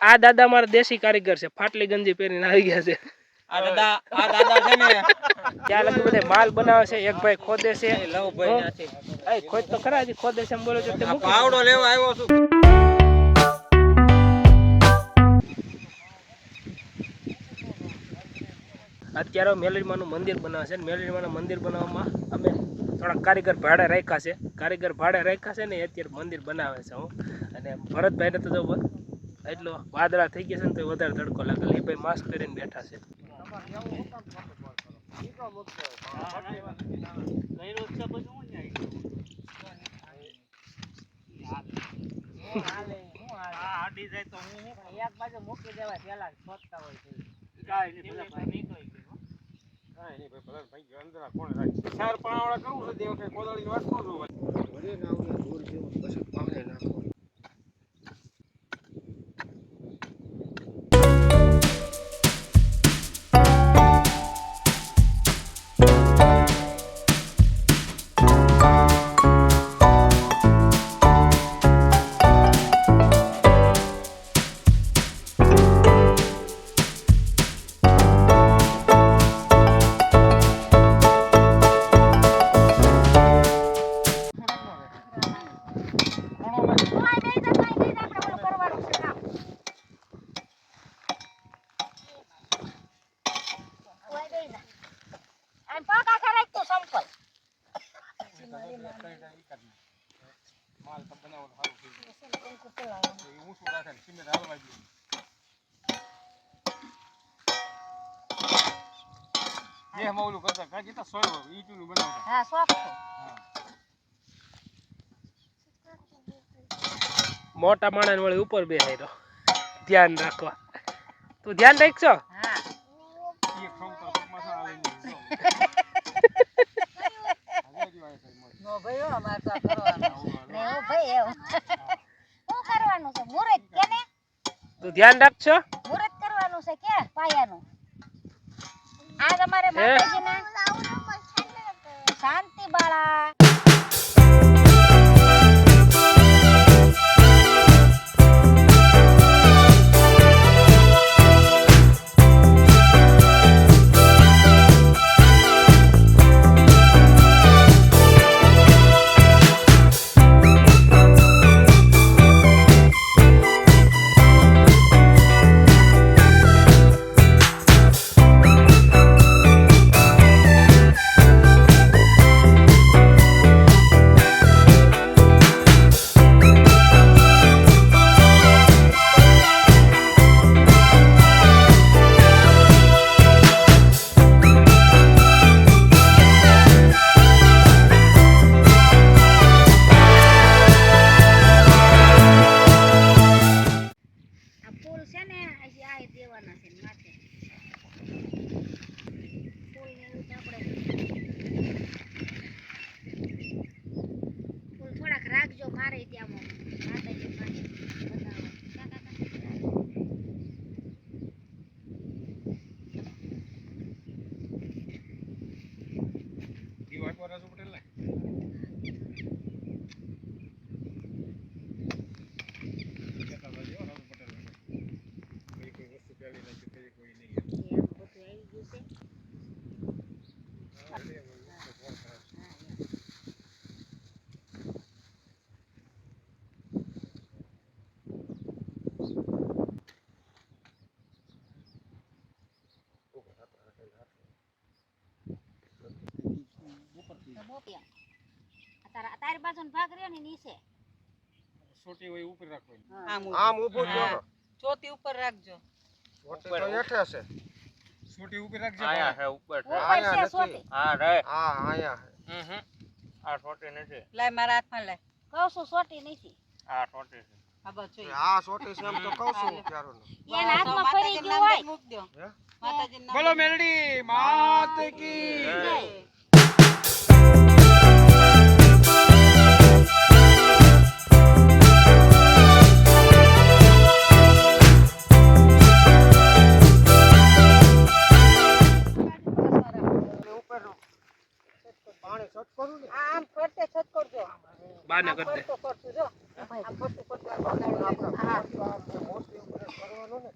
આ દાદા મારા દેશી કારીગર છે, ફાટલી ગંજી પહેરીને આવી ગયા છે. આ દાદા છે ને ત્યાં લગી બધે માલ બનાવે છે. એક ભાઈ ખોદે છે. ખોદ તો ખરા, હજી ખોદે છે એમ બોલો છો. પાવડો લેવા આવ્યો છું. અત્યારે મેલડીમાનું મંદિર બનાવે છે. મેલડીમાનું મંદિર બનાવવામાં અમે થોડા કારીગર ભાડે રાખ્યા છે. કારીગર ભાડે રાખ્યા છે ને અત્યારે મંદિર બનાવે છે. હું અને ભરતભાઈને તો જો એટલો વાદળા થઈ ગયા છે ને તો વધારે તડકો લાગે. એ ભાઈ માસ્ક પહેરીને બેઠા છે. મૂકી દેવાય પેલા શોધતા હોય મોટા માણસ વળી ઉપર બેસાય તો ધ્યાન રાખવા. તું ધ્યાન રાખજો. તું ધ્યાન રાખજો. મુહૂર્ત કરવાનું છે કે પાયાનું. આ તમારે માતાજીના શાંતિ બાળા. રાખજો મારે ત્યાં માતાજી પાસે તારી બાજુ ભાગ રહ્યો ને નીચે છોટી હોય ઉપર રાખો. આમ ઊભો જો. ચોટી ઉપર રાખજો. છોટી તો હેઠે છે. છોટી ઉપર રાખજો. આયા છે ઉપર. આયા નથી. હા રે. હા આયા છે. આ છોટી નથી. લાય મારા હાથમાં લાય. કહું છું છોટી નથી. આ છોટી છે. આ બસ જોઈ. આ છોટી છે એમ તો કહું છું ક્યારો નો. એના હાથમાં ફરી ગયું હોય. મૂક દો. માતાજીનું નામ. બોલો મેલડી માત કી જય. પાણી છટકરું ને આમ ફરતે છત કરજો. બાને કરી દે. જો આ ફોટો ફોટો હા મોટી ઉપર કરવાનું ને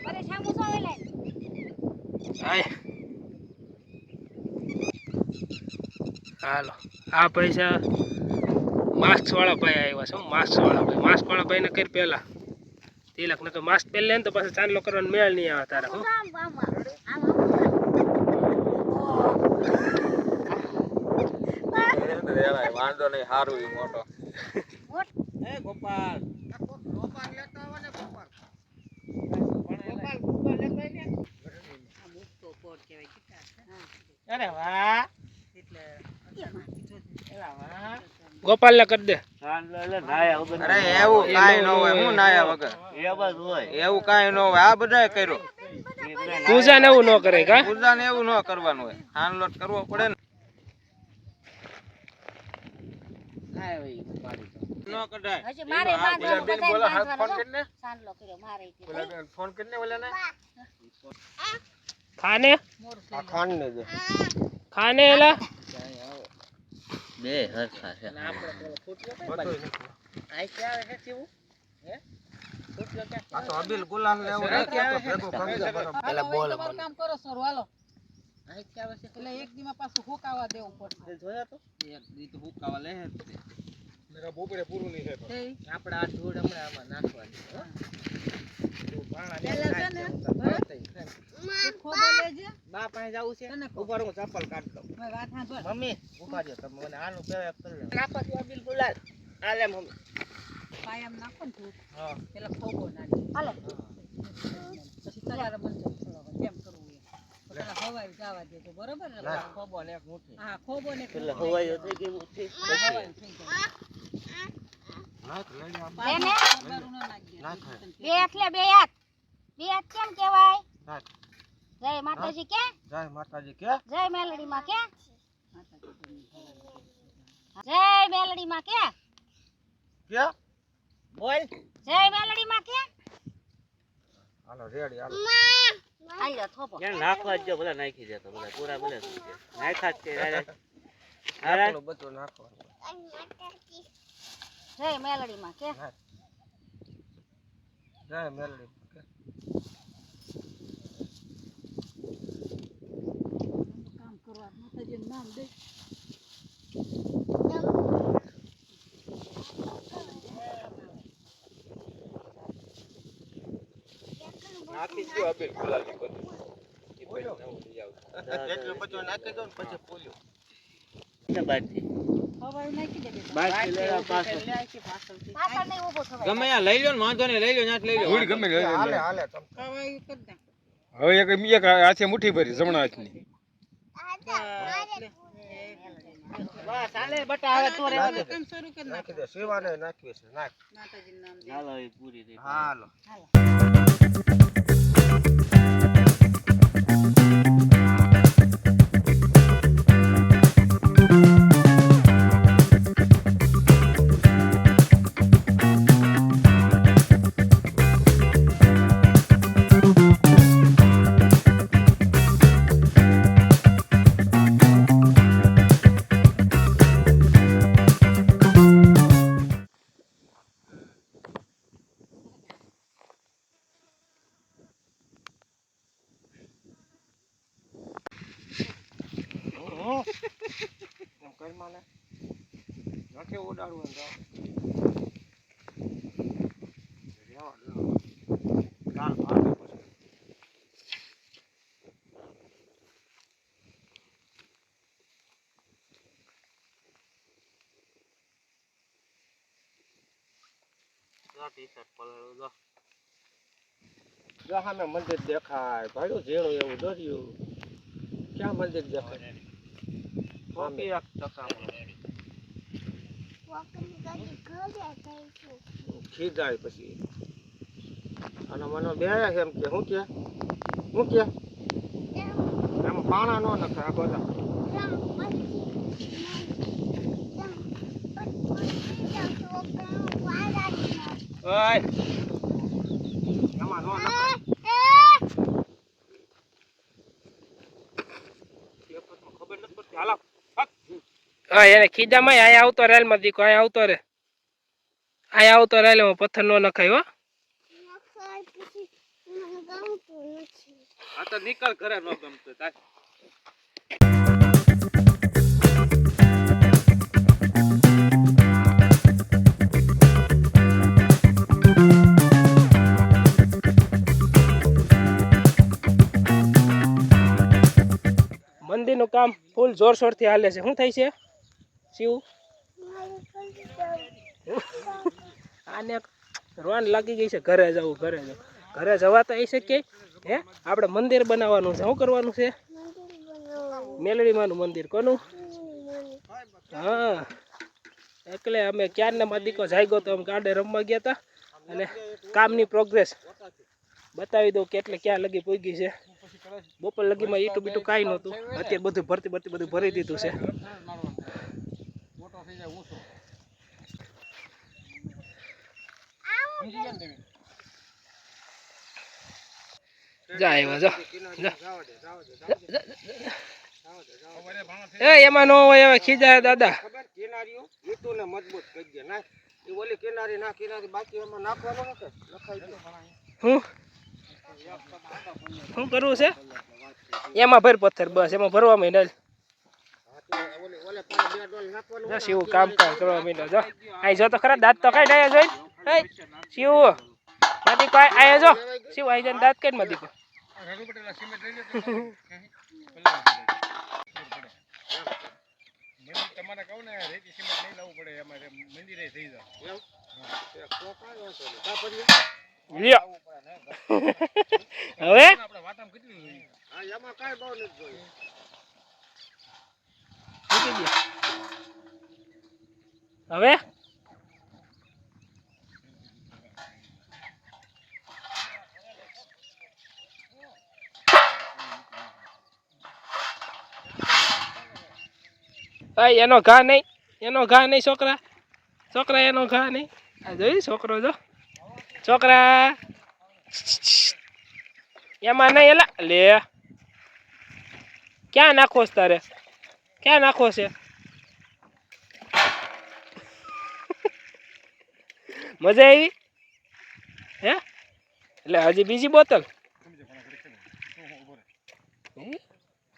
અરે સામુ સો વેલે આય હાલો આ પૈસા માસ્ક વાળા ભાઈ આવ્યા છે માસ્ક વાળા ભાઈને કરી પહેલા તિલક ને તો માસ્ક પહેરી લે ને તો પછી ચાંદલો કરવાનો મેળ નહીં આવે તારા હું આમ આમ આમ વાંધો નહીં સારું ઈ મોટો એ ગોપાલ ગોપાલ લેતા આવો ને ગોપાલ આ મુક્તો પોટ કહેવાય કેટલા અરે વાહ એટલે ગોપાલને કરી દે અરે એવું કાઈ ન હોય હું નાયા વગર એવું કાઈ ન હોય આ બધાય કર્યો પૂજા ને એવું ન કરે કા પૂજાને એવું ન કરવાનું હોય હાનલોટ કરવો પડે ને ન કઢાય હજી મારે બાંધવાનું બેન બધાય બોલો હાથ ફોન બાંધવાનું કરીને સાંડલો કર્યો મારે ઈ બોલા બેન ફોન કરીને ઓલાને ખાને આ ખાંડ ને દે ખાને એલા બે હરખા છે આ તો અબીલ ગુલાલ ને એવું રાખ્યું તો ભેગું કરી દે બરાબર પેલા બોલ કામ કરો સર હાલો એટલે એક દીમાં પાછું હુકાવા દેવું પડશે જોયા તો એક દી તો હુકાવા લે મેરા બોપડે પૂરું નહીં થાય આપણે આ ધૂળ હમણાં આમાં નાખવાની ખોબો લેજે બા પાસે જવું છે તને ખોબો ઉપર હું ચપ્પલ કાઢ દઉં મેં વાત સાંભળ મમ્મી ઉભા રહ્યો તમે મને આનું પેલા કરી લો નાખો છો બિલકુલ આ લે મમ્મી પાયામ નાખો ને તું હા પેલા ખોબો નાખી હાલો પછી કલર બંધ જેમ કરવું એ પેલા હવાઈ જવા દેજો બરોબર ને ખોબો ને એક મુઠ્ઠી હા ખોબો ને પેલા હવાઈ થઈ ગઈ મુઠ્ઠી હવાઈ થઈ જાય નાખ લઈ લે બેને ખબરું ન નાખજે. નાખ બે એટલે બે હાથ કેમ કહેવાય નાખ જય માતાજી કે જય માતાજી કે જય મેલડી માં કે જય મેલડી માં કે કે બોલ જય મેલડી માં કે હાલો રેડી હાલો આયો થોપો નાખવા જ બધા નાખી દેતો બધા પૂરા બધા નાખ્યા જ છે આટલું બધું નાખવાનું જય મેલડી માં કે જય મેલડી કે કામ કરવા માતાજીનું નામ દે નાખી દો અબીલ ગુલાલી બધું એટલું બધું નાખી દો ને પછી પોલ્યો હવાઈ નાખી દે બેટા. પાછળ પાછળ નહીં ઊભો થવાય ગમે ત્યાં લઈ લો ને વાંધો નહીં લઈ લો ત્યાં લઈ લો ગમે હાલે હાલે તમ હવાઈ કરી દે હવે એક હાથે મુઠ્ઠી ભરી જમણા હાથની બસ હાલે બટા હવે તો રહેવા દે કામ શરૂ કરી નાખ નાખી દે શિવાને નાખવી છે નાખ માતાજીનું નામ દે હાલો એ પૂરી થઈ હાલો એમ કર માને નાખે ઉડાડવું એમ જાવ કાલ ભાગે પછી જો સામે મંદિર દેખાય ભાઈ ઝીણું એવું દોર્યું ક્યાં મંદિર દેખાય ખીજાય પછી અને મને બે એમ કે હું કે એમ પાણા નો નખે આ બધા ઓય એમાં નો નખાય હા એને ખીજામાં અહીંયા આવતો રેલ માં દીકો અહીંયા આવતો રે અહીંયા આવતો રેલ માં પથ્થર નો નખાય હો આ તો નીકળ ઘરે ન ગમતું તાર મંદિરનું કામ ફૂલ જોરશોરથી હાલે છે શું થાય છે શિવ આને રોન લાગી ગઈ છે ઘરે જવું ઘરે જવા તો એ છે હે આપણે મંદિર બનાવવાનું છે શું કરવાનું છે મેલડીમાનું મંદિર કોનું હા એટલે અમે ક્યારના માદીકો જાગ્યો તો અમે ગાડે રમવા ગયા હતા અને કામની પ્રોગ્રેસ બતાવી દઉં કે એટલે ક્યાં લગી પૂગી છે બપોર લગીમાં ઈટું બીટું કાંઈ નહોતું અત્યારે બધું ભરતી બધું ભરી દીધું છે જાય એવા જો એ એમાં નો હોય હવે ખીજાય દાદા કિનારીઓ ઈટું ને મજબૂત કરી દે ના એ ઓલી કિનારી ના કિનારી બાકી એમાં નાખવાનું નથી લખાઈ દે શું કરવું છે એમાં ભર પથ્થર બસ એમાં ભરવા માંડ્યા શિવ કામ કરવા માંડ્યો જો અહીં જો તો ખરા દાંત તો કઈ ડાયા જોઈ શિવ માદી કોઈ આયા જો શિવ અહીં જઈને દાંત કઈ માદી તમારે કહું ને રેતી સિમેન્ટ નહીં લાવવું પડે અમારે મંદિરે થઈ જાય હવે આપણે વાતામ કેટલું જોઈએ હા એમાં કાંઈ ભાવ નથી જોઈએ હવે એનો ઘા નહીં છોકરા એનો ઘા નહીં આ જોઈ છોકરો જો છોકરા એમાં નહીં એલા લે ક્યાં નાખો છે તારે ક્યાં નાખો છે મજા આવી હે એટલે હજી બીજી બોતલ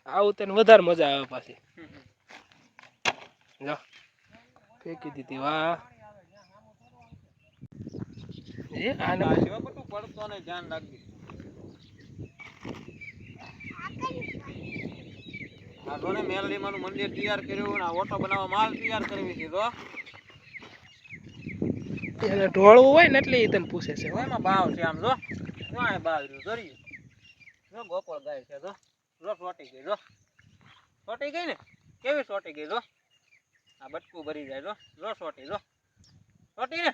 આવું તને વધારે મજા આવે પાછી જો ફેંકી દીધી વાહ એ આને બધું પડતો ને ધ્યાન રાખજે આ જોને મેલડીમાનું મંદિર તૈયાર કર્યું ને આ ઓટો બનાવવા માલ તૈયાર કરવી દીધો એને ઢોળવું હોય ને એટલે એ તને પૂછે છે એમાં બાવ છે આમ જો આ બાવ રહ્યું ધર્યું જો ગોપાળ ગાય છે જો સોટી ગઈ જો સોટી ગઈ ને કેવી સોટી ગઈ જો આ બટકું ભરી જાય જો સોટી જો સોટી ને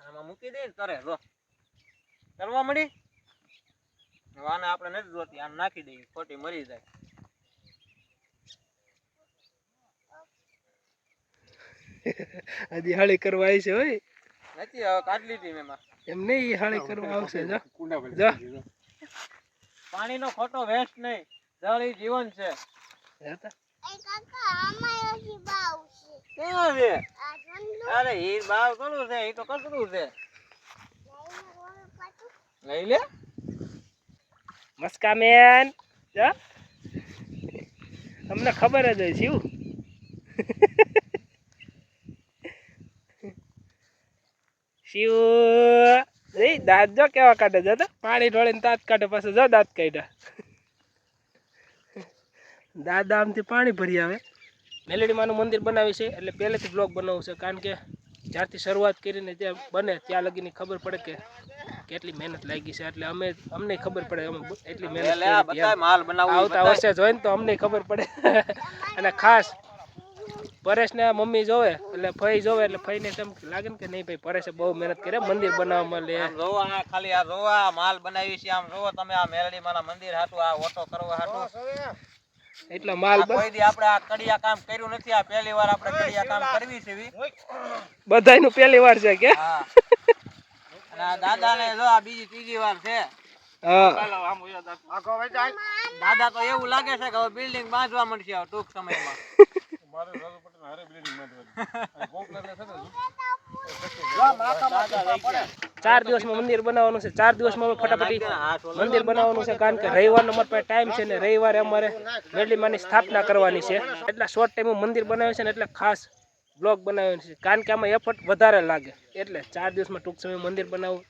આમાં મૂકી દે કરે જો કરવા મળી આને આપણે નથી જોતી આમ નાખી દઈએ ખોટી મરી જાય હજી હાળી કરવા આવી છે હોય નથી હવે કાઢી લીધી મેં એમ નહીં હાળી કરવા આવશે જો પાણીનો ખોટો વેસ્ટ નહીં જળ એ જીવન છે ક્યાં છે અરે એ બાવ કરું છે એ તો કચરું છે લઈ લે મસ્કા મેન જો તમને ખબર જ હોય શિવ શિવ દાંત જો કેવા કાઢે જો તો પાણી ઢોળીને દાંત કાઢે પાછું જો દાંત કાઢ્યા દાદા આમથી પાણી ભરી આવે મેલડીમાનું મંદિર બનાવી છે એટલે પહેલેથી બ્લોગ બનાવવું છે કારણ કે જ્યારથી શરૂઆત કરીને ત્યાં બને ત્યાં લગીની ખબર પડે કે કેટલી મહેનત લાગી છે એટલે અમને ખબર પડે અમે એટલી મહેનત આવતા વર્ષે જોઈને તો અમને ખબર પડે અને ખાસ પરેશને મમ્મી જોવે એટલે ફઈ જોવે એટલે ફઈને તેમ લાગે ને કે નહીં ભાઈ પરેશે બહુ મહેનત કરે મંદિર બનાવવામાં લે જોવો આ ખાલી આ જોવો આ માલ બનાવી છે આમ જોવો તમે આ મેલડીમાના મંદિર હાટું આ ઓટો કરવા હાટું એટલા માલ કોઈ દી આપણે આ કડિયા કામ કર્યું નથી આ પહેલી વાર આપણે કડિયા કામ કરવી છે બધાયનું પહેલી વાર છે કે હા અને આ દાદાને જો આ બીજી ત્રીજી વાર છે હા આગો વઈ જાય. દાદા તો એવું લાગે છે કે હવે બિલ્ડિંગ બાંધવા મળશે હવે ટૂંક સમયમાં. જો માથામાં ટીપા પડે. 4 દિવસમાં મંદિર બનાવવાનું છે. 4 દિવસમાં અમે ફટાફટી મંદિર બનાવવાનું છે, કારણ કે રવિવારનો અમારે પાસે ટાઈમ છે ને રવિવારે અમારે મેરડીમાની સ્થાપના કરવાની છે. એટલા શોર્ટ ટાઈમમાં મંદિર બનાવ્યું છે ને એટલે ખાસ બ્લોગ બનાવ્યો છે, કારણ કે આમાં એફર્ટ વધારે લાગે. એટલે 4 દિવસમાં ટૂંક સમય મંદિર બનાવવું,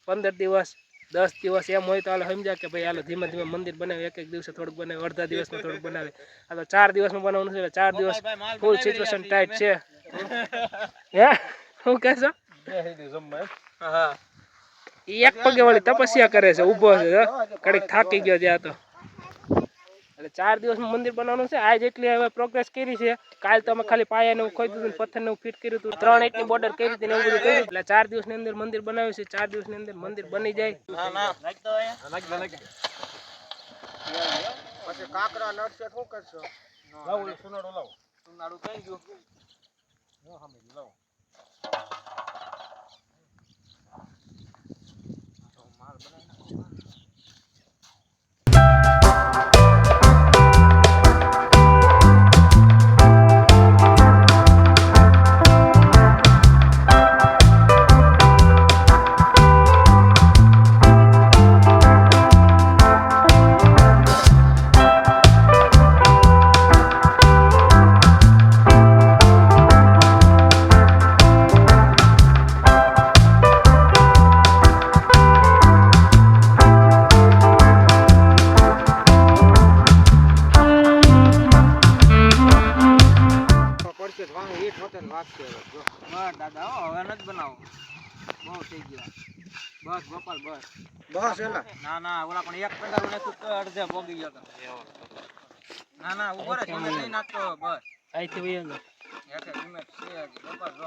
15 દિવસ 10 દિવસ એમ હોય તો હાલો સમજ્યા કે ભાઈ હાલો ધીમે ધીમે મંદિર બનાવે, એક દિવસે થોડુંક બનાવે, અડધા દિવસમાં થોડુંક બનાવે. આ તો 4 દિવસમાં બનાવવાનું છે. 4 દિવસ ફૂલ સિચ્યુએશન ટાઈટ છે. હે શું કહેશો? હા ઈ એક પગે વાળી તપસ્યા કરે છે, ઊભો છે, કડીક થાકી ગયો ત્યાં તો. એટલે 4 દિવસમાં મંદિર બનાવવાનું છે. આજ એટલી હવે પ્રોગ્રેસ કરી છે. કાલ તો અમે ખાલી પાયાને એવું ખોઈ દીધું, પથ્થરને એવું ફિટ કર્યું હતું, 3 ઇંચની બોર્ડર કરી હતી ને એવું બધું કર્યું. એટલે 4 દિવસની અંદર મંદિર બનાવ્યું છે. 4 દિવસની અંદર મંદિર બની જાય. ના ના પછી કાકરા નડશે શું કરશો? સુનાડું કઈ ગયું. પડશે જ વાહ ઈટ હોતે ને વાગશે હવે. જો બસ દાદા હો હવે નથી બનાવો, બહુ થઈ ગયા. બસ ગોપાલ બસ. બસ એલા ના ના ઓલા પણ એક પંડારું નાખ્યું તો અડધે ભોગી ગયો તો. ના ના ઉભો રહે તમે નહીં નાખતો બસ. અહીંથી વહી ગયો. એક ધીમે છે હજી. ગોપાલ જો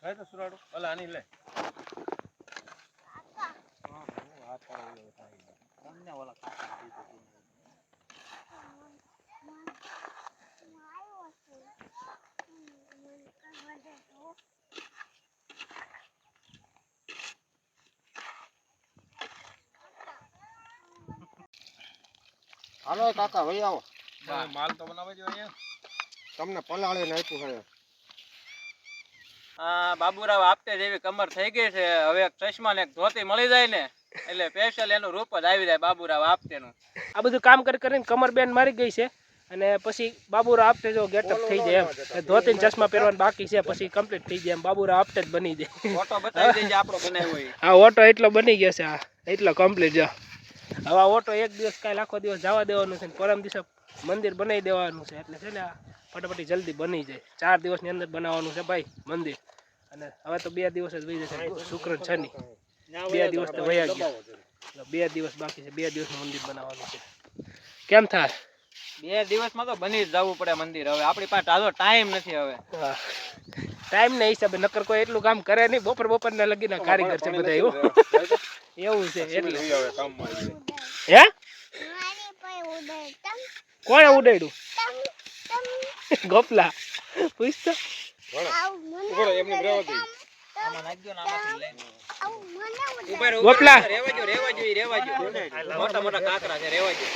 હે તો સુરાડો ઓલા આની લે. તમને ઓલા કાકા દીધું. હાલો કાકા વહી આવો. માલ તો બનાવે જો અહીંયા. તમને પલાળી નાખ્યું છે. આ બાબુરાવ આપતે જેવી કમર થઈ ગઈ છે. હવે એક ચશ્મા ને એક ધોતી મળી જાય ને એટલે સ્પેશિયલ એનું રૂપ જ આવી જાય બાબુરાવ આપતેનું. આ બધું કામ કરીને કમર બેન મારી ગઈ છે. અને પછી બાબુરાવ આપતે જો ગેટઅપ થઈ જાય એમ, ધોતીને ચશ્મા પહેરવાનું બાકી છે, પછી કમ્પ્લીટ થઈ જાય એમ બાબુરાવ આપતે જ બની જાય. ફોટો બતાવી દેજે આપણો બનાવ્યો હોય. આ ઓટો એટલો બની ગયો છે, આ એટલો કમ્પ્લીટ જો. હવે આ ઓટો એક દિવસ કાલે આખો દિવસ જવા દેવાનું છે ને પરમ દિવસે મંદિર બનાવી દેવાનું છે. એટલે છે ને આ ફટાફટી જલ્દી બની જાય. 4 દિવસની અંદર બનાવવાનું છે ભાઈ મંદિર. અને હવે તો 2 દિવસ જ વહી જશે, શુક્ર શનિ 2 દિવસ તો વયા ગયા. 2 દિવસ બાકી છે. 2 દિવસનું મંદિર બનાવવાનું છે. કેમ થાય? 2 દિવસમાં તો બની જ જવું પડે મંદિર. હવે આપણી પાસે આજો ટાઈમ નથી હવે. હા, ટાઈમ ના હિસાબે નકર કોઈ એટલું કામ કરે નહીં. બપોરના લગીના કારીગર છે બધા. એવું એવું છે એટલે. હે કોણે ઉડાડ્યું? ગોપલા પૂછતો. આમાં નાખજો ને આમાંથી લઈને. ગોપલા રેવા જો. મોટા મોટા કાકરા છે રેવા જો.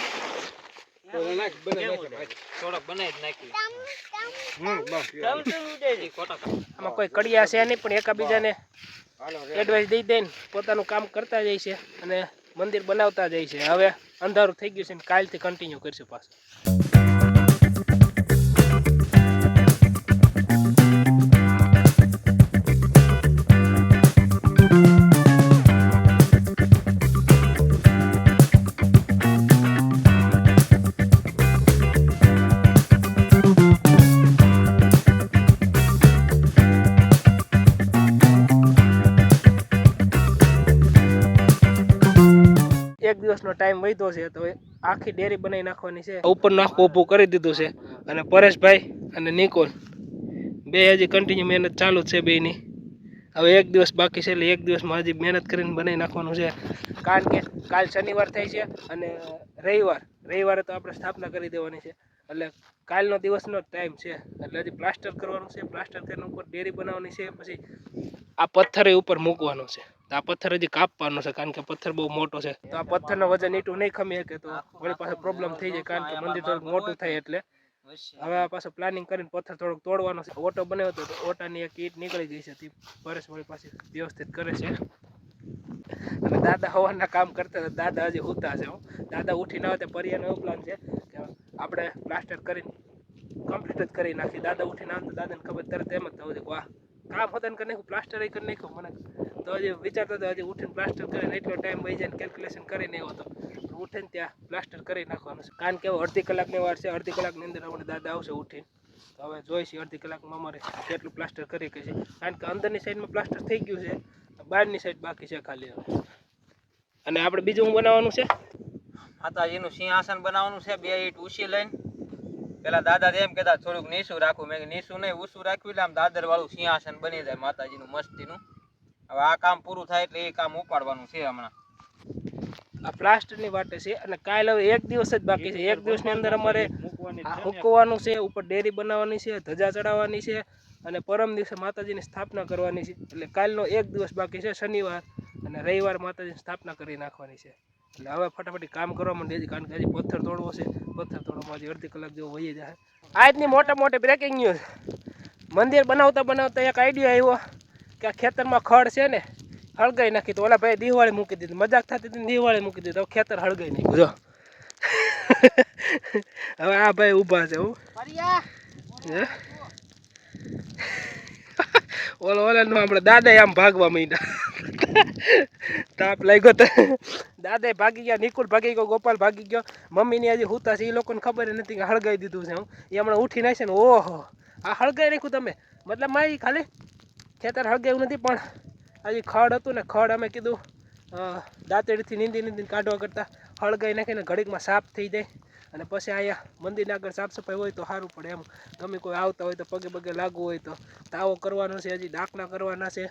થોડાક બનાવી જ નાખી. આમાં કોઈ કડિયા છે નહીં, પણ એકાબીજાને એડવાઇસ દઈ દઈને પોતાનું કામ કરતા જાય છે અને મંદિર બનાવતા જાય છે. હવે અંધારું થઈ ગયું છે ને કાલથી કન્ટિન્યુ કરશું પાછું. એક દિવસનો ટાઈમ વધ્યો છે તો આખી ડેરી બનાવી નાખવાની છે. ઉપરનું આખું ઊભું કરી દીધું છે અને પરેશભાઈ અને નિકોલ બે હજી કન્ટિન્યુ મહેનત ચાલુ જ છે બેયની. હવે 1 દિવસ બાકી છે, એટલે 1 દિવસમાં હજી મહેનત કરીને બનાવી નાખવાનું છે, કારણ કે કાલ શનિવાર થઈ છે અને રવિવારે તો આપણે સ્થાપના કરી દેવાની છે. એટલે કાલનો દિવસનો ટાઈમ છે. એટલે હજી પ્લાસ્ટર કરવાનું છે. પ્લાસ્ટર કરીને ઉપર ડેરી બનાવવાની છે. પછી આ પથ્થર ઉપર મૂકવાનું છે. તો આ પથ્થર હજી કાપવાનો છે કારણ કે પથ્થર બહુ મોટો છે. તો આ પથ્થરનો વજન ઈટું નહીં ખમી શકે તો વળી પાસે પ્રોબ્લેમ થઈ જાય કારણ કે મંદિર થોડુંક મોટું થાય એટલે હવે આ પાછું પ્લાનિંગ કરીને પથ્થર થોડોક તોડવાનો છે. ઓટો બનાવ્યો હતો તો ઓટાની એક ઈટ નીકળી ગઈ છે તે પરેશ વળી પાછી વ્યવસ્થિત કરે છે. અને દાદા હવારના કામ કરતા હતા, દાદા હજી હુતા છે. દાદા ઉઠીને આવે તો પરિયાનો એવો પ્લાન છે કે આપણે પ્લાસ્ટર કરીને કમ્પ્લીટ જ કરી નાખી. દાદા ઉઠીને આવે તો દાદાને ખબર તરત એમ જ થયું વાહ કામ હોતા કરી નાખ્યું, પ્લાસ્ટર કરી નાખ્યું. મને તો હજી વિચારતો હતો હજી ઉઠીને પ્લાસ્ટર કરીને એટલો ટાઈમ વહી જાય કેલ્ક્યુલેશન કરીને આવ્યો હતો. ઉઠીને ત્યાં પ્લાસ્ટર કરી નાખવાનું છે કારણ કે અડધી કલાકની વાર છે. અડધી કલાકની અંદર આપણે દાદા આવશે ઉઠીને. તો હવે જોઈશું અડધી કલાકમાં અમારે કેટલું પ્લાસ્ટર કરી છે કારણ કે અંદરની સાઈડમાં પ્લાસ્ટર થઈ ગયું છે, બહારની સાઈડ બાકી છે ખાલી. હવે અને આપણે બીજું શું બનાવવાનું છે? માતાજીનું સિંહાસન બનાવવાનું છે. 2 ઈંટ ઊંચી લઈને પેલા દાદા એમ કહેતા થોડુંક નીચું રાખવું. મેં નીચું નહીં ઊંચું રાખ્યું એટલે આમ દાદર વાળું સિંહાસન બની જાય માતાજીનું મસ્તીનું. હવે આ કામ પૂરું થાય એટલે એ કામ ઉપાડવાનું છે હમણાં. આ પ્લાસ્ટરની વાટે છે અને કાલ હવે 1 દિવસ જ બાકી છે. 1 દિવસની અંદર અમારે હુકવાનું છે, ઉપર ડેરી બનાવવાની છે, ધજા ચડાવવાની છે અને પરમ દિવસે માતાજીની સ્થાપના કરવાની છે. એટલે કાલનો 1 દિવસ બાકી છે, શનિવાર અને રવિવાર માતાજીની સ્થાપના કરી નાખવાની છે. એટલે હવે ફટાફટ કામ કરવા માંડે કારણ કે હજી પથ્થર તોડવો છે. પથ્થર તોડવામાં હજી અડધી કલાક જેવો વહી જાય. આજની મોટી બ્રેકિંગ ન્યૂઝ. મંદિર બનાવતા એક આઈડિયા આવ્યો કે આ ખેતરમાં ખડ છે ને હળગાઈ નાખી. તો ઓલા ભાઈ દિવાળી મૂકી દીધી, મજાક થતી હતી દિવાળી મૂકી દીધી. હવે ખેતર હળગાઈ નાખ્યું જો. હવે આ ભાઈ ઊભા છે. ઓલાનું આપણે દાદા આમ ભાગવા માંડ્યા. તાપ લાગ્યો તો દાદા ભાગી ગયા, નિકુલ ભાગી ગયો, ગોપાલ ભાગી ગયો. મમ્મીની હજી હુતા છે, એ લોકોને ખબર નથી કે હળગાઈ દીધું છે. એ હમણાં ઉઠી નાખશે ને ઓહો આ હળગાઈ નાખ્યું તમે. મતલબ મારી ખાલી ખેતર હળગાયું નથી પણ હજી ખડ હતું ને ખડ અમે કીધું દાંતેડીથી નીંદી કાઢવા કરતાં હળગાઈ નાખીને ઘડીકમાં સાફ થઈ જાય. અને પછી અહીંયા મંદિરના આગળ સાફ સફાઈ હોય તો સારું પડે એમ. ગમે કોઈ આવતા હોય તો પગે પગે લાગવું હોય તો તાવો કરવાનો છે, હજી ડાકણા કરવાના છે.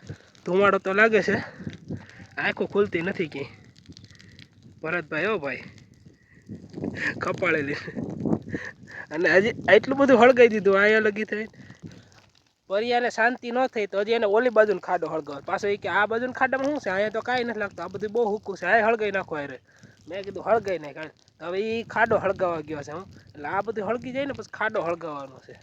ધુમાડો તો લાગે છે, આંખો ખુલતી નથી ક્યાંય. ભરતભાઈ હો ભાઈ કપાળેલી. અને હજી એટલું બધું હળગાઈ દીધું અહીંયા લગી થઈ. પરિયાને શાંતિ ન થઈ તો હજી એને ઓલી બાજુનો ખાડો હળગાવ. પાછો એ કે આ બાજુના ખાડામાં શું છે, અહીંયા તો કાંઈ નથી લાગતું, આ બધું બહુ હૂકું છે, આ હળગાઈ નાખો. અરે મેં કીધું હળગાઈ નાખ. હવે એ ખાડો હળગાવા ગયો છે. એટલે આ બધું હળગી જાય ને પછી ખાડો હળગાવવાનો છે.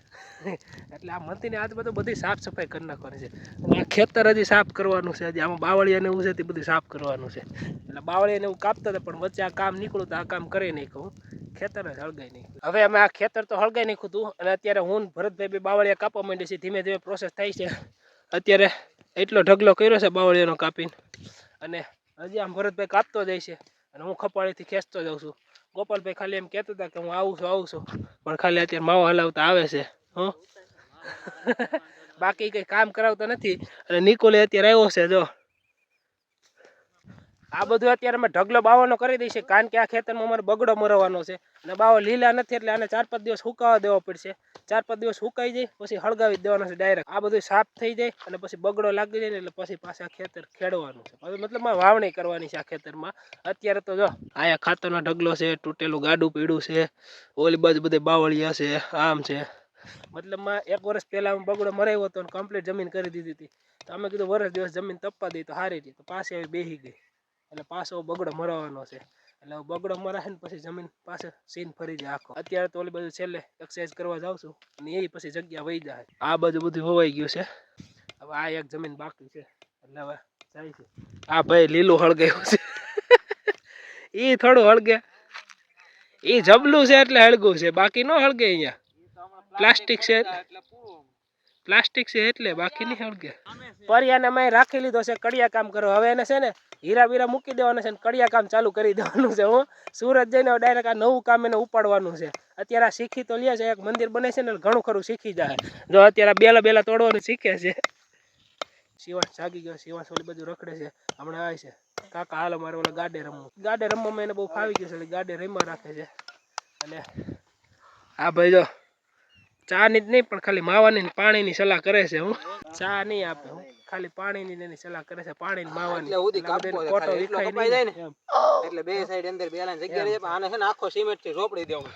એટલે આ મંદિરની આજુબાજુ બધી સાફ સફાઈ કરી નાખવાની છે. અને આ ખેતર હજી સાફ કરવાનું છે. હજી આમાં બાવળિયાને એવું છે તે બધું સાફ કરવાનું છે. એટલે બાવળિયાને એવું કાપતા હતા પણ વચ્ચે આ કામ નીકળું તો આ કામ કરી નાખ્યું. ખેતર જ હળગાઈ નાખ્યું. હવે અમે આ ખેતર તો હળગાઈ નાખ્યું હતું અને અત્યારે હું ભરતભાઈ બી બાવળિયા કાપવા માંડી છે. ધીમે ધીમે પ્રોસેસ થાય છે. અત્યારે એટલો ઢગલો કર્યો છે બાવળિયાનો કાપીને અને હજી આમ ભરતભાઈ કાપતો જાય છે અને હું ખપાળીથી ખેંચતો જાઉં છું. ગોપાલભાઈ ખાલી એમ કહેતા હતા કે હું આવું છું પણ ખાલી અત્યારે માવો હલાવતા આવે છે. બાકી કંઈ કામ કરાવતા નથી. અને નિકોલે અત્યારે આવ્યો છે જો. આ બધું અત્યારે અમે ઢગલો બાવાનો કરી દઈશું કારણ કે આ ખેતરમાં અમારે બગડો મરવાનો છે અને બાવો લીલા નથી એટલે આને 4-5 દિવસ સુકાવા દેવો પડશે. 4-5 દિવસ સુકાઈ જાય પછી હળગાવી દેવાનો છે ડાયરેક્ટ. આ બધું સાફ થઈ જાય અને પછી બગડો લાગી જાય ને એટલે પછી પાછા ખેતર ખેડવાનું છે. હવે મતલબ વાવણી કરવાની છે આ ખેતરમાં. અત્યારે તો જો આયા ખાતરનો ઢગલો છે, તૂટેલું ગાડું પીડું છે, ઓલી બાજુ બધે બાવળિયા છે, આમ છે. મતલબમાં 1 વર્ષ પહેલાં બગડો મરાવ્યો હતો અને કમ્પ્લીટ જમીન કરી દીધી હતી. તો અમે કીધું વર્ષ દિવસ જમીન તપવા દઈએ તો સારી રહી. તો પાછી આવી બેસી ગઈ એટલે પાછો બગડો મરાવવાનો છે. એટલે બગડો મરાશે ને પછી જમીન પાસે સીન ફરી જાય આખો. અત્યારે તો ઓલી બાજુ છેલ્લે એક્સરસાઇઝ કરવા જાઉં છું અને એ પછી જગ્યા વહી જાય. આ બાજુ બધું હોવાઈ ગયું છે. હવે આ એક જમીન બાકી છે એટલે હવે જાય છે. આ ભાઈ લીલું હળગાયું છે. એ થોડું હળગે, એ જબલું છે એટલે હળગું છે, બાકી ન હળગે. અહીંયા પ્લાસ્ટિક છે, પ્લાસ્ટિક છે એટલે બાકી નહીં હળગે. પરિયાને મેં રાખી લીધો છે કડિયા કામ કરો. હવે એને છે ને હીરા બીરા મૂકી દેવાના છે ને કડિયા કામ ચાલુ કરી દેવાનું છે. હું સુરત જઈને ડાયરેક્ટ આ નવું કામ એને ઉપાડવાનું છે. અત્યારે આ શીખી તો લે છે, એક મંદિર બને છે ને ઘણું ખરું શીખી જાય. જો અત્યારે બેલા તોડવાનું શીખે છે. શિવાંશ જાગી ગયો. શિવાંશ ઓલી બધું રખડે છે. હમણાં આવે છે કાકા હાલો મારે ઓલા ગાડે રમવું. ગાડે રમવામાં એને બહુ ફાવી ગયું છે એટલે ગાડે રમવા રાખે છે. અને આ ભાઈ જો ચા ની જ નહીં પણ ખાલી માવાની પાણીની સલાહ કરે છે. હું ચા નહીં આપે, હું ખાલી પાણીની એની સલાહ કરે છે. પાણી માવાની ફોટો વિખાય નહીં એટલે બે સાઈડ અંદર બેલાની જગ્યા રહે. આને છે ને આખો સિમેન્ટ થી રોપડી દેવાનું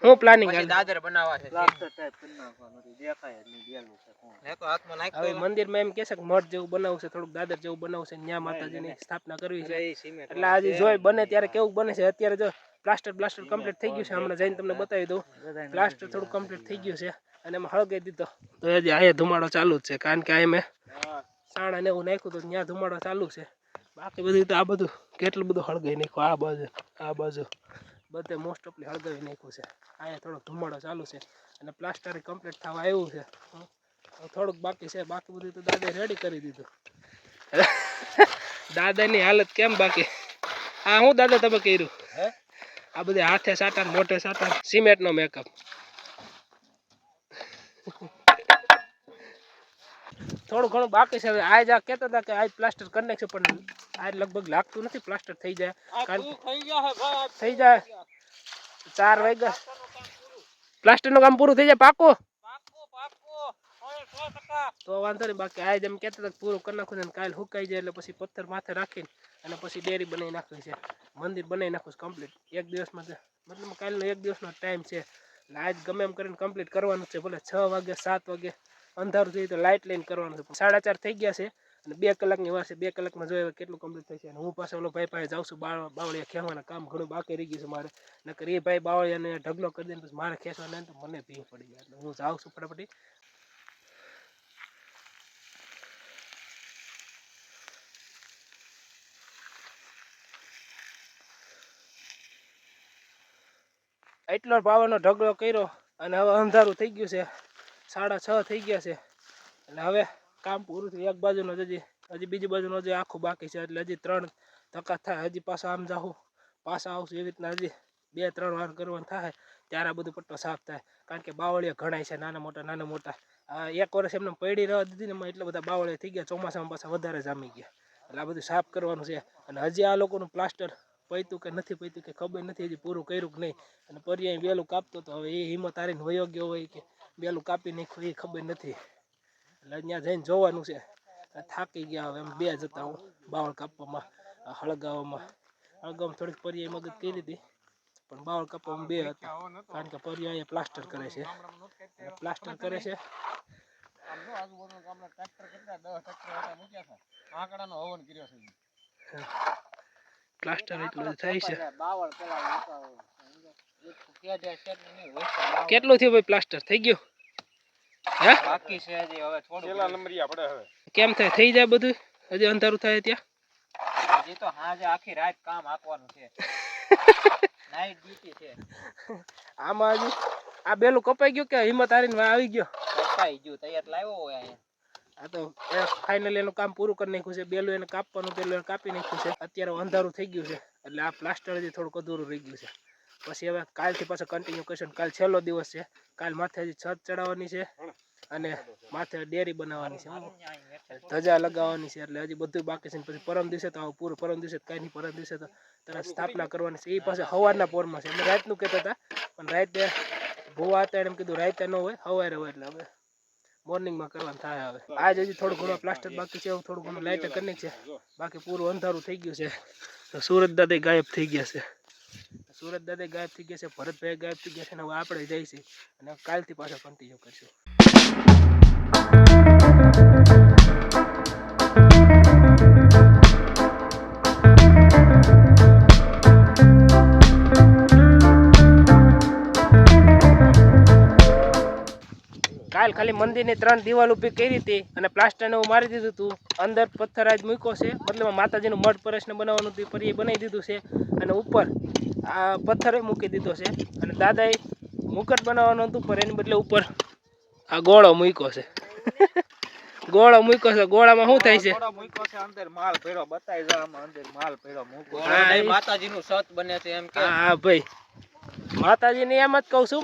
હું પ્લાનિંગ પછી દાદર બનાવવા છે પ્લાસ્ટર ટાઈપ કરી નાખવાનું છે, દેખાય જ નહીં બેલું છે કોણ. ને તો હાથમાં હવે નાખ્યો મંદિરમાં એમ કે છે કે મઠ જેવું બનાવવું છે, થોડુંક દાદર જેવું બનાવવું છે, ન્યા માતાજીની સ્થાપના કરવી છે. એ સિમેન્ટ એટલે આજે જોઈ બને ત્યારે કેવું બને છે. અત્યારે જો પ્લાસ્ટર કમ્પ્લીટ થઈ ગયું છે. હમણાં જઈને તમને બતાવી દઉં. પ્લાસ્ટર થોડું કમ્પ્લીટ થઈ ગયું છે અને એમાં હળગાઈ દીધો તો હજી અહીંયા ધુમાડો ચાલુ જ છે, કારણ કે અહીંયા મેં સાણા ને એવું નાખ્યું તો ત્યાં ધુમાડો ચાલુ છે. બાકી બધું તો આ બધું કેટલું બધું હળગાઈ નાખ્યું, આ બાજુ બધે મોસ્ટ ઓફલી હળગાવી નાખ્યું છે. અહીંયા થોડોક ધુમાડો ચાલુ છે અને પ્લાસ્ટર કમ્પ્લીટ થવા આવ્યું છે. થોડુંક બાકી છે, બાકી બધું તો દાદાએ રેડી કરી દીધું. દાદાની હાલત કેમ બાકી? આ હું દાદા તમે કર્યું? આ બધે હાથે સાટા મોઢે સાટા સિમેન્ટનો મેકઅપ. થોડું ઘણું બાકી છે. આજ આ કહેતા હતા કે આજ પ્લાસ્ટર કરી નાખશે, પણ આજ લગભગ લાગતું નથી પ્લાસ્ટર થઈ જાય. કારણ કે થઈ જાય 4 વાગ્યા પ્લાસ્ટરનું કામ પૂરું થઈ જાય પાકું તો વાંધો નહીં. બાકી આજ એમ કહેતા હતા પૂરું કરી નાખું ને કાલે સુકાઈ જાય એટલે પછી પથ્થર માથે રાખીને અને પછી ડેરી બનાવી નાખવી છે, મંદિર બનાવી નાખું કમ્પ્લીટ એક દિવસમાં. મતલબ કાલનો 1 દિવસનો ટાઈમ છે એટલે આજ ગમે એમ કરીને કમ્પ્લીટ કરવાનું છે. ભલે 6 વાગે 7 વાગે અંધારું થઈ તો લાઇટ લઈને કરવાનું છે. 4:30 થઈ ગયા છે અને 2 કલાકની વાર છે. 2 કલાકમાં જોઈએ કેટલું કમ્પ્લીટ થઈ છે. અને હું પાછો ઓલો ભાઈ પાસે જાઉં છું. બાવળિયા ખેંચવાના કામ ઘણું બાકી રહી ગયું છે મારે. નકર એ ભાઈ બાવળિયાને ઢગલો કરી દે પછી મારે ખેંચવાના ને તો મને ભીખ પડી જાય. એટલે હું જાઉં છું ફટાફટી. એટલો પાવાનો ઢગલો કર્યો અને હવે અંધારું થઈ ગયું છે. 6:30 થઈ ગયા છે એટલે હવે કામ પૂરું થયું. એક બાજુનો હજી બીજી બાજુનો હજી આખું બાકી છે. એટલે હજી 3 ધક્કા થાય. હજી પાછા આમ જાઉં પાછા આવશું. એવી રીતના હજી 2-3 વાર કરવાનું થાય ત્યારે આ બધું પટ્ટો સાફ થાય. કારણ કે બાવળિયા ઘણાય છે નાના મોટા. 1 વર્ષ એમને પડી રહેવા દીધી ને એમાં એટલા બધા બાવળિયા થઈ ગયા. ચોમાસામાં પાછા વધારે જામી ગયા. એટલે આ બધું સાફ કરવાનું છે. અને હજી આ લોકોનું પ્લાસ્ટર પૈતું કે નથી પૈતું કે ખબર નથી. હજી પૂરું કર્યું કે નહીં. અને પર્યાય બેલું કાપતો તો હવે એ હિંમત હારીને વયો ગયો હોય કે બેલું કાપી નાખ્યું એ ખબર નથી. એટલે ત્યાં જઈને જોવાનું છે. થાકી ગયા હવે એમ 2 જતા હું બાવળ કાપવામાં હળગાવવામાં થોડીક પર્યાય મદદ કરી હતી પણ બાવળ કાપવામાં 2 હતા. કારણ કે પર્યાય પ્લાસ્ટર કરે છે પ્લાસ્ટર એટલું થાય છે. કેટલું થયું ભાઈ પ્લાસ્ટર થઈ ગયું? હે બાકી છે હજી. હવે થોડું છેલ્લા નંબરી આપણે હવે કેમ થાય? થઈ જાય બધું? હજી અંધારું થાય ત્યાં? હજી તો હાજે આખી રાત કામ આપવાનું છે. નાઈટ ડ્યુટી છે. આમાં હજી આ બેલું કપાઈ ગયું કે હિંમત હારીને આવી ગયો? કપાઈ ગયું તૈયાર લાવ્યો હોય અહીંયા. આ તો ફાઇનલી એનું કામ પૂરું કરી નાખ્યું છે. બેલું એને કાપવાનું પેલું એને કાપી નાખ્યું છે. અત્યારે અંધારું થઈ ગયું છે એટલે આ પ્લાસ્ટર હજી થોડુંક અધૂરું રહી ગયું છે. પછી હવે કાલથી પાછું કન્ટિન્યુ કરશું. કાલ છેલ્લો દિવસ છે. કાલ માથે હજી છત ચડાવવાની છે અને માથે ડેરી બનાવવાની છે, ધજા લગાવવાની છે. એટલે હજી બધું બાકી છે. પછી પરમ દિવસે તો આવું પૂરું. પરમ દિવસે કાંઈ નહીં. પરમ દિવસે તો તરત સ્થાપના કરવાની છે. એ પાસે સવારના પોરમાં છે. અમે રાતનું કહેતા હતા પણ રાતે ભૂવા હતા એમ કીધું રાતે ન હોય સવારે હોય. એટલે હવે મોર્નિંગમાં કરવાનું થાય. હવે આજ હજી થોડું ઘણું પ્લાસ્ટર બાકી છે. થોડું ઘણું લાઇટર કરી છે. બાકી પૂરું અંધારું થઈ ગયું છે. તો સુરત દાદા ગાયબ થઈ ગયા છે. ભરતભાઈ ગાયબ થઈ ગયા છે. અને હવે આપણે જઈશું અને કાલથી પાછા કન્ટિન્યુ કરશું. કાલ ખાલી મંદિરની 3 દિવાલ ઊભી કરી હતી અને પ્લાસ્ટરને એવું મારી દીધું હતું. અંદર પથ્થર આજ મૂક્યો છે. મતલબ માતાજીનું મઢ પરસને બનાવવાનું હતું પર એ બનાવી દીધું છે. અને ઉપર આ પથ્થર મૂકી દીધો છે. અને દાદાએ મુકટ બનાવવાનું હતું પર એની બદલે ઉપર આ ગોળો મૂક્યો છે. ગોળામાં શું થાય છે? અંદર માલ ભેળો બતાવી દો. આમાં અંદર માલ ભેળો મૂકો. હા, એ માતાજીનું સત બને છે એમ કે. હા ભાઈ માતાજીને એમ જ કહું છું.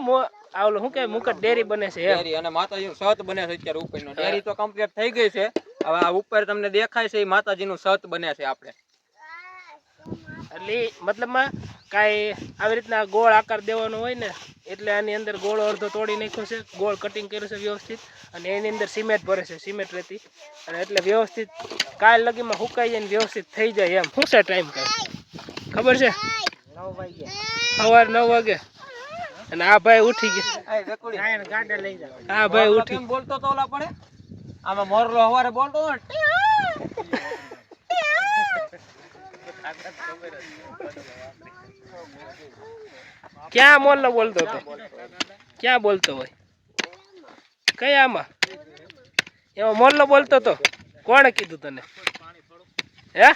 આવલું શું કે મુકટ ડેરી બને છે એમ. ડેરી અને માતાજીનું સત બને છે અત્યારે ઉપરનો. ડેરી તો કમ્પ્લીટ થઈ ગઈ છે. હવે આ ઉપર તમને દેખાય છે એ માતાજીનું સત બને છે આપણે. એટલે મતલબમાં કાંઈ આવી રીતના ગોળ આકાર દેવાનો હોય ને એટલે આની અંદર ગોળ અડધો તોડી નાખ્યો છે. ગોળ કટિંગ કર્યું છે વ્યવસ્થિત અને એની અંદર સિમેન્ટ ભરે છે. સિમેન્ટ રેતી અને એટલે વ્યવસ્થિત કાલ લગીમાં સુકાઈ જાય ને વ્યવસ્થિત થઈ જાય એમ. શું છે ટાઈમ કાંઈ ખબર છે? 9 વાગ્યા. સવારે 9 વાગે અને આ ભાઈ ઉઠી ગયા. એ ગકુડી ગાડે લઈ જાવ. આ ભાઈ મોરલો ઉઠી. કેમ બોલતો તો ઓલા પડે આમાં મોરલો હવારે બોલતો હતો ને ક્યાં મોરલો બોલતો હતો? ક્યાં બોલતો હોય? કયામાં? એમાં મોરલો બોલતો હતો? કોણે કીધું તને? હે?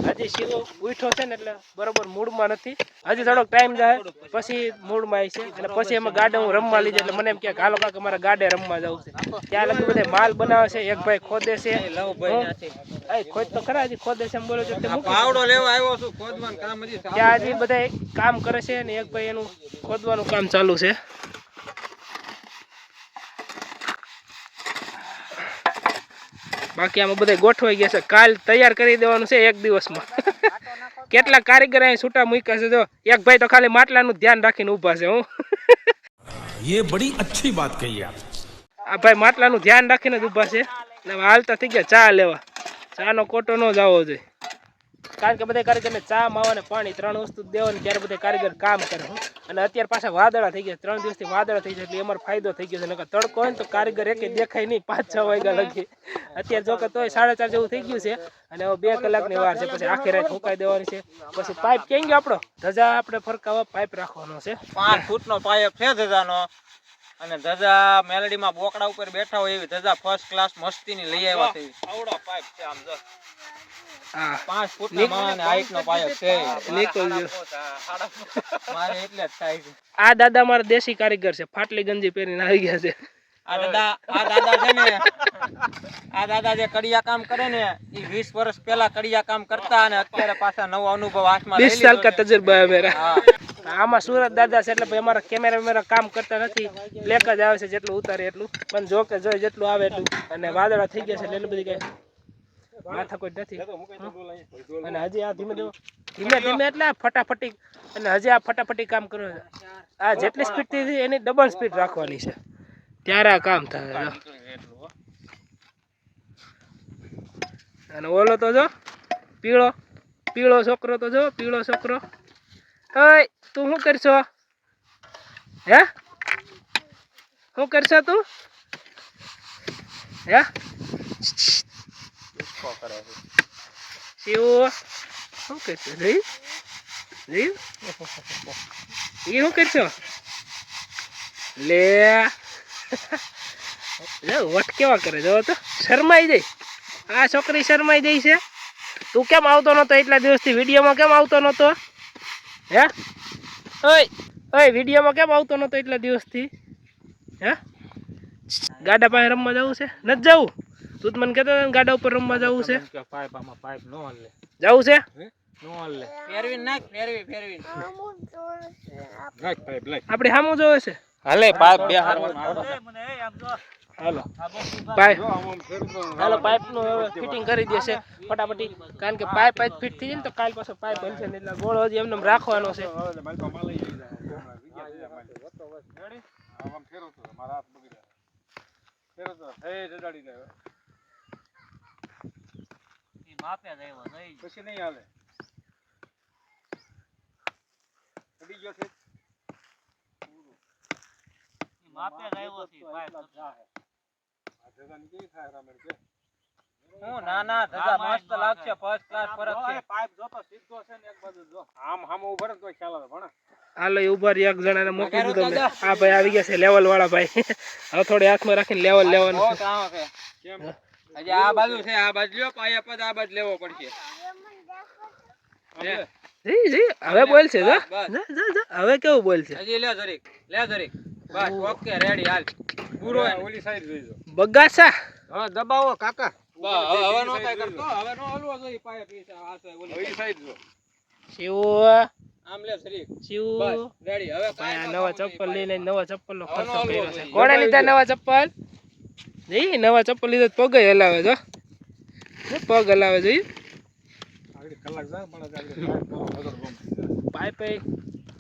હજી શિવો ઉઠ્યો છે ને એટલે બરોબર મૂડમાં નથી. હજી થોડોક ટાઈમ જાય પછી મૂડમાં આવી છે અને પછી એમાં ગાડે હું રમવા લઈ જાય એટલે મને એમ કે હાલો કાકા મારા ગાડે રમવા જવું છે. ત્યાં લગી બધા માલ બનાવે છે. એક ભાઈ ખોદે છે. ખોદ તો ખરા હજી ખોદે છે એમ બોલો છો. પાવડો લેવા આવ્યો છું ખોદવાનું કામ હજી ત્યાં હજી બધા કામ કરે છે ને એક ભાઈ એનું ખોદવાનું કામ ચાલુ છે. બાકી આમાં બધા ગોઠવાઈ ગયા છે. કાલ તૈયાર કરી દેવાનું છે એક દિવસમાં. કેટલા કારીગર અહીં છૂટા મૂક્યા છે. જો એક ભાઈ તો ખાલી માટલાનું ધ્યાન રાખીને ઊભા છે. હું ये बड़ी अच्छी बात कही आप. આ ભાઈ માટલાનું ધ્યાન રાખીને જ ઊભા છે. એટલે હાલતા થઈ ગયા ચા લેવા. ચાનો કોટો ન જવો જોઈએ. કારણ કે બધા કારીગરને ચા માવા ને પાણી 3 વસ્તુ દેવાની ત્યારે બધા કારીગર કામ કરે. અને અત્યારે પાછા વાદળા થઈ ગયા. 3 દિવસથી વાદળા થઈ જાય એટલે અમારો ફાયદો થઈ ગયો છે. નકર તડકો હોય ને તો કારીગર એકે દેખાય નહીં 5-6 વાગ્યા લગી. અત્યારે જો કે તોય 4:30 જેવું થઈ ગયું છે અને હવે 2 કલાકની વાર છે. પછી આખી રાત ફૂંકાઈ દેવાની છે. પછી પાઇપ ક્યાં ગયો આપણો? ધજા આપણે ફરકાવા પાઇપ રાખવાનો છે. 5 ફૂટનો પાઇપ છે ધજાનો અને ધજા મેલડીમાં બોકડા ઉપર બેઠા હોય એવી ધજા ફર્સ્ટ ક્લાસ મસ્તીની લઈ આવ્યા છે. આવડો પાઇપ છે આમ જો હા 5 ફૂટના માને હાઈટનો પાઇપ છે. નીકળજો. મારે એટલે જ થાય છે. આ દાદા મારા દેશી કારીગર છે. ફાટલી ગંજી પહેરીને આવી ગયા છે. આ દાદા છે ને આ દાદા જે કડિયા કામ કરે ને એ 20 વર્ષ પહેલા કડિયા કામ કરતા અને અત્યારે પાછા નવો અનુભવ હાથમાં લઈ 20 સાલ લીધો કા તજુર્બા હે મેરા. હા આમાં સુરત દાદા છે એટલે ભાઈ અમારા કેમેરા કામ કરતા નથી. બ્લેક જ આવે છે જેટલું ઉતારે એટલું. પણ જો કે જોઈ જેટલું આવે એટલું. અને વાદળા થઈ ગયા છે એટલે એટલું બધી કઈ માથા કોઈ નથી. અને હજી આ ધીમે ધીમે એટલે આ ફટાફટી અને હજી આ ફટાફટી કામ કરવું. આ જેટલી સ્પીડ થી એની ડબલ સ્પીડ રાખવાની છે ત્યારે આ કામ થાય. અને ઓલો તો જો પીળો છોકરો તો જો પીળો છોકરો. ઓય તું શું કરશો? હે શું કરશો તું? હે શિવ શું કરશો? જી શું કરશો? લે વટ કેવા કરે જો તો શરમાઈ જાય. આ છોકરી શરમાઈ જાય છે. તું કેમ આવતો નતો એટલા દિવસથી? વિડીયોમાં કેમ આવતો નતો? હે ઓય વિડીયોમાં કેમ આવતો નતો એટલા દિવસથી? હે ગાડા પાસે રમવા જવું છે? નથી જવું? તું જ મને કહેતો હતો ને ગાડા ઉપર રમવા જવું છે. પાઇપ આમાં પાઇપ નો હલે જવું છે? નો હલે ફેરવી નાખ ફેરવી નાખ પાઇપ લાગ આપણે સામું જોવે છે. હલે પાઇપ બે હારવાનો હાલો પાઇપ હાલો પાઇપનું હવે ફિટિંગ કરી દેશે ફટાફટી. કારણ કે પાઇપ જ ફિટ થઈ જાય ને તો કાલ પાછો પાઇપ બનશે ને એટલે ગોળો હજી એમને રાખવાનો છે. પછી નહીં હાલે ચડી ગયો છે ના ધજા મસ્ત લાગશે ફર્સ્ટ ક્લાસ ફરક છે. પાઇપ જોતો સીધો છે ને એક બાજુ જો આમ હામો ઉભો રહે તો ખ્યાલ આવે ભણા. હાલો એ ઉભા રહી. એક જણાને મોકલી દીધો મેં. આ ભાઈ આવી ગયા છે લેવલ વાળા ભાઈ. હવે થોડી હાથમાં રાખીને લેવલ લેવાનું બહુ છે. કામ છે કેમ હજી આ બાજુ છે આ બાજુ લ્યો પાયા પદ આ બાજુ લેવો પડશે. જી હવે બોલ છે જો હવે કેવું બોલ છે? હજી લે જરીક બસ ઓકે રેડી હાલ પૂરો ઓલી સાઈડ જોઈજો બગાસા હા દબાવો કાકા હવે નો કાઈ કરતો હવે નો હલવો જોઈએ પાયા પીસા આ છે ઓલી સાઈડ જો શિવ આમ લે જરીક શિવ બસ રેડી હવે ભાઈ આ નવા ચપ્પલ લઈને નવા ચપ્પલનો ખર્ચો કર્યો છે. કોણે લીધા નવા ચપ્પલ? જી નવા ચપ્પલ લીધા તો પગ હલાવે જો પગ હલાવે જોઈ. આગળ કલાક જાય પણ પાઇપ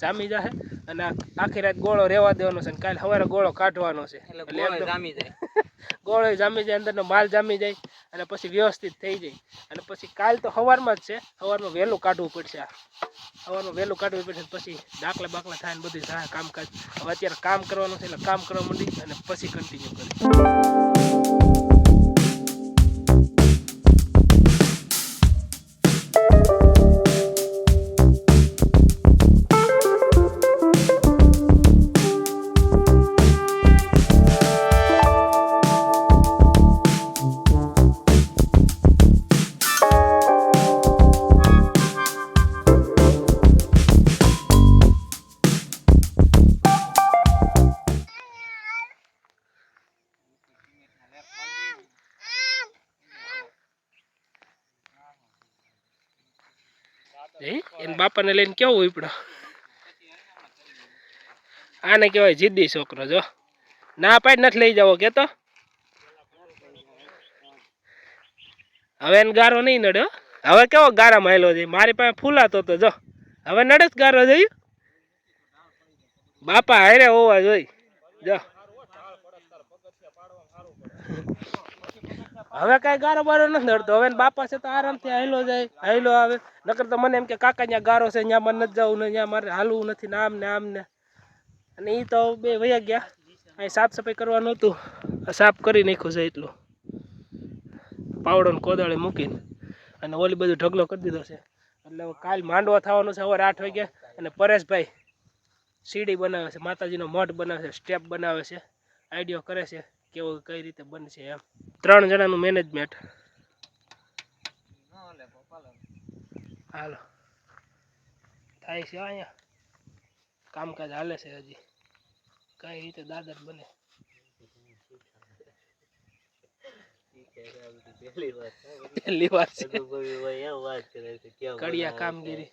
જામી જાય અને આખી રાત ગોળો રહેવા દેવાનો છે. કાલે સવારે ગોળો કાઢવાનો છે. એટલે ગોળો જામી જાય ગોળો જામી જાય, અંદરનો માલ જામી જાય અને પછી વ્યવસ્થિત થઈ જાય. અને પછી કાલ તો સવારમાં જ છે, સવારમાં વહેલું કાઢવું પડશે. સવારમાં વહેલું કાઢવું પડશે, પછી દાખલા બાકલા થાય ને બધું થાય કામકાજ. હવે અત્યારે કામ કરવાનું છે એટલે કામ કરવા માંડી અને પછી કન્ટિન્યુ કરી. એને બાપાને લઈને કેવું ઉપડો. આને કહેવાય જીદ્દી છોકરો. જો ના પાડ નથી લઈ જાવો કેતો. હવે એને ગારો નહીં નડ્યો. હવે કેવો ગારામાં હેલો છે. મારી પાસે ફૂલાતો તો જો હવે નડે જ ગારો જોયું. બાપા હારે હોવા જોઈ જો. હવે કઈ ગારો બારો નથી નડતો. હવે બાપા છે તો આરામથી હાઈલો જાય, હાઈલો આવે. નકર તો મને એમ કે કાકા ત્યાં ગારો છે, ત્યાં મને નથી જવું ને, ત્યાં મારે હાલવું નથી ને આમ ને આમ ને. અને એ તો બે વયા ગયા. અહીં સાફ સફાઈ કરવાનું હતું, સાફ કરી નાખ્યું છે એટલું. પાવડો ને કોદાળી મૂકીને અને ઓલી બધું ઢગલો કરી દીધો છે. એટલે હવે કાલ માંડવા થવાનું છે સવારે 8 વાગે. અને પરેશભાઈ સીડી બનાવે છે, માતાજીનો મઠ બનાવે છે, સ્ટેપ બનાવે છે, આઈડિયો કરે છે કેવું કઈ રીતે બનશે એમ. 3 જણાનું મેનેજમેન્ટ. હાલો થાય છે અહીંયા કામકાજ હાલે છે. હજી કઈ રીતે દાદર બને પહેલી વાર છે. કડિયા કામગીરી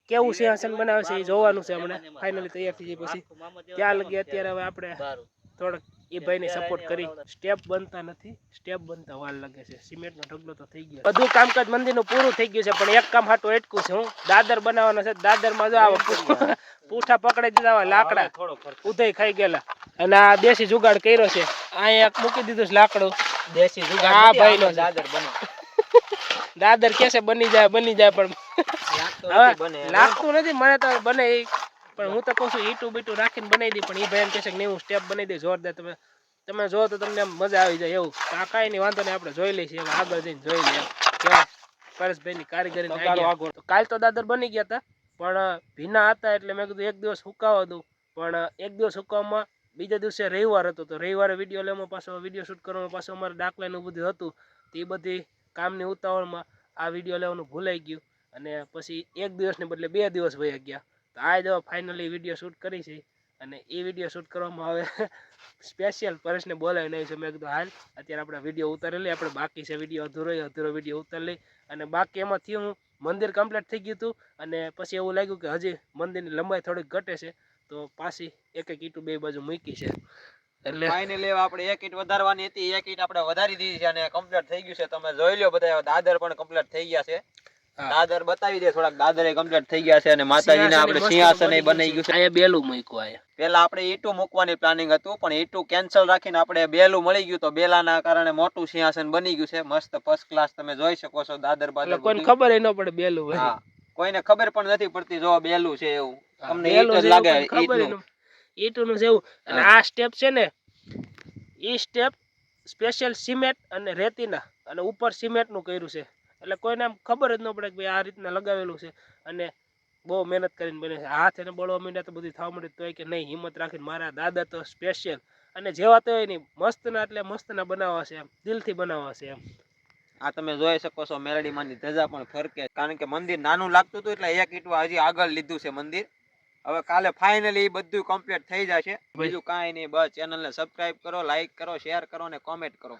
કેવું સિંહાસન બનાવે છે એ જોવાનું છે. હમણાં ફાઇનલી તૈયાર થઈ જાય પછી ત્યાં લગી અત્યારે હવે આપણે થોડોક એ ભાઈને સપોર્ટ કરી. સ્ટેપ બનતા નથી, સ્ટેપ બનતા વાર લાગે છે. સિમેન્ટનો ઢગલો તો થઈ ગયો. બધું કામકાજ મંદિરનું પૂરું થઈ ગયું છે, પણ એક કામ હાટું અટકું છે. હું દાદર બનાવવાનો છે. દાદરમાં જો આવો પૂઠા પકડાઈ દીધા, લાકડા ઉધઈ ખાઈ ગયેલા. અને આ દેશી જુગાડ કર્યો છે. અહીંયા એક મૂકી દીધું છે લાકડું. દેશી જુગાડ આ ભાઈનો દાદર બને. દાદર કેસે બની જાય પણ હવે લાગતું નથી મને તો બને. પણ હું તો કહું છું ઈટું બીટું રાખીને બનાવી દઈ. પણ એ ભાઈ એમ કહે છે કે નહીં હું સ્ટેપ બનાવી દઈ જોરદાર. તમે જો તો તમને મજા આવી જાય એવું. આ કાંઈ નહીં, વાંધો નહીં, આપણે જોઈ લઈશું. હવે આગળ જઈને જોઈ લઈએ કેવા પરેશભાઈની કારીગરી. કાલ તો દાદર બની ગયા હતા, પણ ભીના હતા એટલે મેં કીધું એક દિવસ સુકાવા દઉં. પણ એક દિવસ સુકાવવામાં બીજા દિવસે રવિવાર હતો, તો રવિવારે વિડીયો લેવામાં પાછો વિડીયો શૂટ કરવામાં પાછો અમારે દાખલાનું બધું હતું. તો એ બધી કામની ઉતાવળમાં આ વિડીયો લેવાનું ભૂલાઈ ગયું. અને પછી એક દિવસને બદલે 2 દિવસ વયા ગયા. તો આ જો ફાઇનલી વિડીયો શૂટ કરી છે. અને એ વિડીયો શૂટ કરવામાં આવે સ્પેશિયલ પરેશને બોલાવીને આવી છે. મેં કીધું હાલ અત્યારે આપણે વિડીયો ઉતારી લઈએ. આપણે બાકી છે વિડીયો અધૂરો વિડીયો ઉતારી લઈ. અને બાકી એમાંથી હું મંદિર કમ્પ્લીટ થઈ ગયું હતું. અને પછી એવું લાગ્યું કે હજી મંદિરની લંબાઈ થોડીક ઘટે છે, તો પાછી એક ઈંટું બે બાજુ મૂકી છે. એટલે ફાઇનલી આપણે એક ઈંટ વધારવાની હતી, એક ઈંટ આપણે વધારી દીધી છે અને કમ્પ્લીટ થઈ ગયું છે. તમે જોઈ લો બધા. દાદર પણ કમ્પ્લીટ થઈ ગયા છે. દાદર બતાવી દે થોડાક. દાદર કમ્પ્લીટ થઈ ગયા છે અને માતાજીને આપણે સિંહાસન બનાવી ગયું છે. અહીંયા બેલું મૂક્યું. અહીંયા પેલા આપણે ઈંટું મૂકવાની પ્લાનિંગ હતું, પણ ઈંટું કેન્સલ રાખીને આપણે બેલું મળી ગયું. તો બેલાના કારણે મોટું સિંહાસન બની ગયું છે, મસ્ત ફર્સ્ટ ક્લાસ. તમે જોઈ શકો છો દાદર બાદર. કોઈને ખબર ન પડે બેલું. હા, કોઈને ખબર પણ નથી પડતી જો બેલું છે એવું. તમને ઈંટ જ લાગે ઈંટનું છે એવું. અને આ સ્ટેપ છે ને, એ સ્ટેપ સ્પેશિયલ સિમેન્ટ અને રેતીના અને ઉપર સિમેન્ટનું કર્યું છે. એટલે કોઈને આમ ખબર જ ન પડે કે ભાઈ આ રીતના લગાવેલું છે. અને બહુ મહેનત કરીને બને છે. હાથ એને બળવા માંડ્યા તો બધું થવા માંડ્યું, તોય કે નહીં હિંમત રાખીને મારા દાદા તો સ્પેશિયલ અને જેવા તો હોય નહીં મસ્તના એટલે મસ્તના બનાવવા છે, એમ દિલથી બનાવવા છે એમ. આ તમે જોઈ શકો છો મેરડીમાંની ધજા પણ ફરકે, કારણ કે મંદિર નાનું લાગતું હતું એટલે એક ઈંટું હજી આગળ લીધું છે મંદિર. હવે કાલે ફાઇનલી બધું કમ્પ્લીટ થઈ જશે. બીજું કાંઈ નહીં, બસ ચેનલને સબસ્ક્રાઇબ કરો, લાઈક કરો, શેર કરો અને કોમેન્ટ કરો.